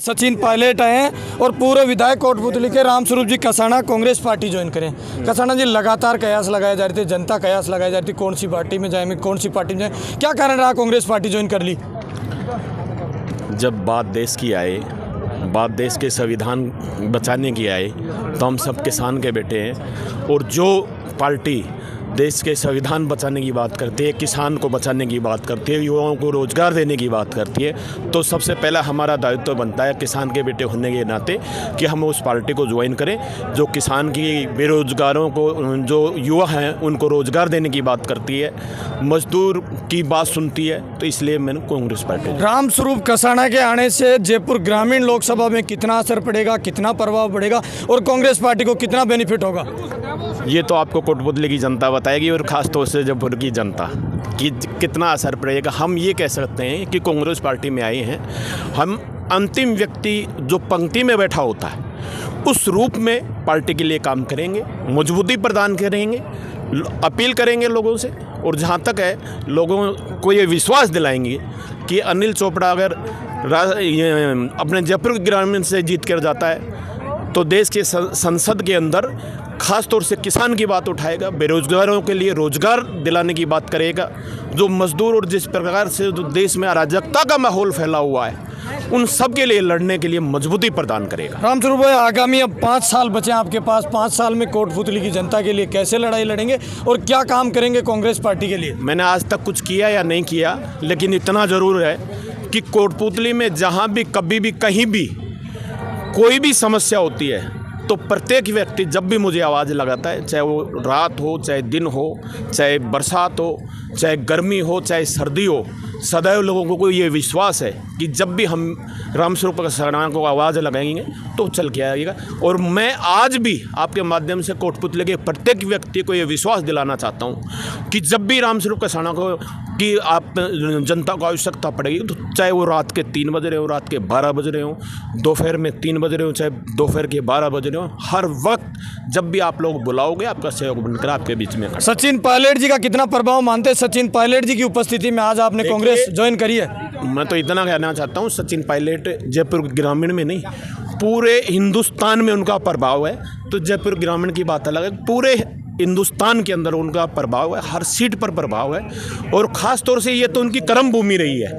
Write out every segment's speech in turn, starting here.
सचिन पायलट आए हैं और पूर्व विधायक कोटपुतली के रामस्वरूप जी कसाना कांग्रेस पार्टी ज्वाइन करें। कसाना जी, लगातार कयास लगाए जा रहे थे, जनता कयास लगाई जा रही थी कौन सी पार्टी में जाएंगे, कौन सी पार्टी में जाए, क्या कारण रहा कांग्रेस पार्टी ज्वाइन कर ली? जब बात देश की आए, बात देश के संविधान बचाने की आए, तो हम सब किसान के बेटे हैं। और जो पार्टी देश के संविधान बचाने की बात करती है, किसान को बचाने की बात करती है, युवाओं को रोज़गार देने की बात करती है, तो सबसे पहला हमारा दायित्व बनता है किसान के बेटे होने के नाते कि हम उस पार्टी को ज्वाइन करें जो किसान की बेरोज़गारों को, जो युवा हैं उनको रोज़गार देने की बात करती है, मजदूर की बात सुनती है। तो इसलिए मैंने कांग्रेस पार्टी। रामस्वरूप कसाना के आने से जयपुर ग्रामीण लोकसभा में कितना असर पड़ेगा, कितना प्रभाव पड़ेगा और कांग्रेस पार्टी को कितना बेनिफिट होगा? ये तो आपको कोटपुतली की जनता बताएगी, और ख़ास तौर से जयपुर की जनता कि कितना असर पड़ेगा। हम ये कह सकते हैं कि कांग्रेस पार्टी में आए हैं, हम अंतिम व्यक्ति जो पंक्ति में बैठा होता है उस रूप में पार्टी के लिए काम करेंगे, मजबूती प्रदान करेंगे, अपील करेंगे लोगों से। और जहाँ तक है, लोगों को ये विश्वास दिलाएंगे कि अनिल चोपड़ा अगर अपने जयपुर ग्रामीण से जीत कर जाता है तो देश के संसद के अंदर खास तौर से किसान की बात उठाएगा, बेरोजगारों के लिए रोजगार दिलाने की बात करेगा, जो मजदूर और जिस प्रकार से जो देश में अराजकता का माहौल फैला हुआ है उन सब के लिए लड़ने के लिए मजबूती प्रदान करेगा। रामस्वरूप भाई, आगामी अब 5 साल बचे हैं आपके पास, 5 साल में कोटपुतली की जनता के लिए कैसे लड़ाई लड़ेंगे और क्या काम करेंगे कांग्रेस पार्टी के लिए? मैंने आज तक कुछ किया या नहीं किया, लेकिन इतना ज़रूर है कि कोटपुतली में जहाँ भी, कभी भी, कहीं भी कोई भी समस्या होती है तो प्रत्येक व्यक्ति जब भी मुझे आवाज़ लगाता है, चाहे वो रात हो, चाहे दिन हो, चाहे बरसात हो, चाहे गर्मी हो, चाहे सर्दी हो, सदैव लोगों को ये विश्वास है कि जब भी हम रामस्वरूप कसाना को आवाज़ लगाएंगे तो चल के आएगा। और मैं आज भी आपके माध्यम से कोटपुतली के प्रत्येक व्यक्ति को ये विश्वास दिलाना चाहता हूँ कि जब भी रामस्वरूप कसाना को कि आप जनता को आवश्यकता पड़ेगी, तो चाहे वो रात के 3 बज रहे हो, रात के 12 बज रहे हो, दोपहर में 3 बज रहे हो, चाहे दोपहर के 12 बज रहे हो, हर वक्त जब भी आप लोग बुलाओगे आपका सहयोग बनकर आपके बीच में। सचिन पायलट जी का कितना प्रभाव मानते हैं? सचिन पायलट जी की उपस्थिति में आज आपने कांग्रेस ज्वाइन करी है। मैं तो इतना कहना चाहता हूँ, सचिन पायलट जयपुर ग्रामीण में नहीं, पूरे हिंदुस्तान में उनका प्रभाव है। तो जयपुर ग्रामीण की बात अलग है, पूरे हिंदुस्तान के अंदर उनका प्रभाव है, हर सीट पर प्रभाव है। और ख़ास तौर से ये तो उनकी कर्म भूमि रही है,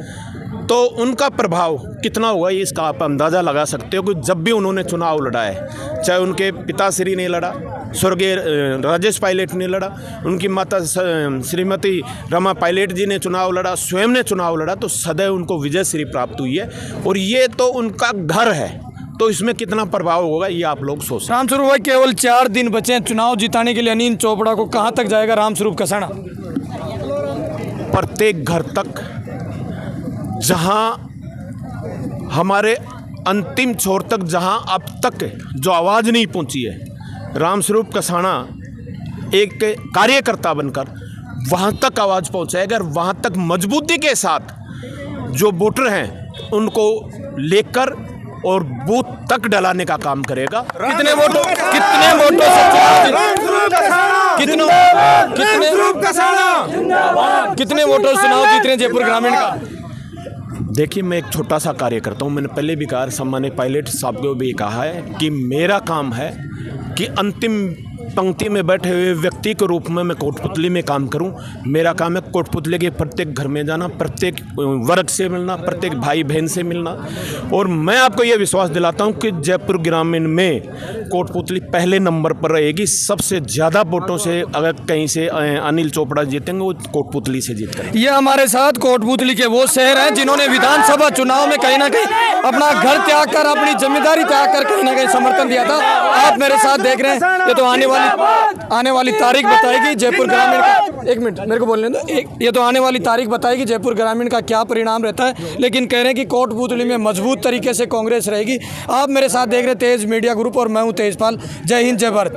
तो उनका प्रभाव कितना हुआ ये इसका आप अंदाज़ा लगा सकते हो कि जब भी उन्होंने चुनाव लड़ा है, चाहे उनके पिताश्री ने लड़ा, स्वर्गीय राजेश पायलट ने लड़ा, उनकी माता श्रीमती रमा पायलट जी ने चुनाव लड़ा, स्वयं ने चुनाव लड़ा, तो सदैव उनको विजय श्री प्राप्त हुई है। और ये तो उनका घर है, तो इसमें कितना प्रभाव होगा ये आप लोग सोचें। रामस्वरूप भाई, केवल 4 दिन बचे हैं चुनाव जिताने के लिए। अनिल चोपड़ा को कहाँ तक जाएगा रामस्वरूप कसाना? प्रत्येक घर तक, जहां हमारे अंतिम छोर तक, जहां अब तक जो आवाज़ नहीं पहुंची है, रामस्वरूप कसाना एक कार्यकर्ता बनकर वहां तक आवाज़ पहुंचाएगा। और वहां तक मजबूती के साथ जो वोटर हैं उनको लेकर और बूथ तक डलाने का काम करेगा। कितने वोटों से कितने वोटों से चुनाव जीत रहे हैं जयपुर ग्रामीण का? देखिए, मैं एक छोटा सा कार्यकर्ता हूँ। मैंने पहले भी कहा, सम्मानित पायलट साहब को भी कहा है कि मेरा काम है कि अंतिम पंक्ति में बैठे हुए व्यक्ति के रूप में मैं कोटपुतली में काम करूं। मेरा काम है कोटपुतली के प्रत्येक घर में जाना, प्रत्येक वर्ग से मिलना, प्रत्येक भाई बहन से मिलना। और मैं आपको ये विश्वास दिलाता हूं कि जयपुर ग्रामीण में कोटपुतली पहले नंबर पर रहेगी। सबसे ज़्यादा वोटों से अगर कहीं से अनिल चोपड़ा जीतेंगे, वो कोटपुतली से जीत करेंगे। ये हमारे साथ कोटपुतली के वो शहर हैं जिन्होंने विधानसभा चुनाव में कहीं ना कहीं अपना घर त्याग कर, अपनी जिम्मेदारी त्याग कर कहीं ना कहीं समर्थन दिया था। आप मेरे साथ देख रहे हैं, ये तो आने वाली तारीख बताएगी जयपुर ग्रामीण का। 1 मिनट मेरे को बोलने दो। ये तो आने वाली तारीख बताएगी जयपुर ग्रामीण का क्या परिणाम रहता है, लेकिन कह रहे हैं कि कोटपुतली में मजबूत तरीके से कांग्रेस रहेगी। आप मेरे साथ देख रहे हैं तेज मीडिया ग्रुप और मैं हूं तेजपाल। जय हिंद, जय भारत।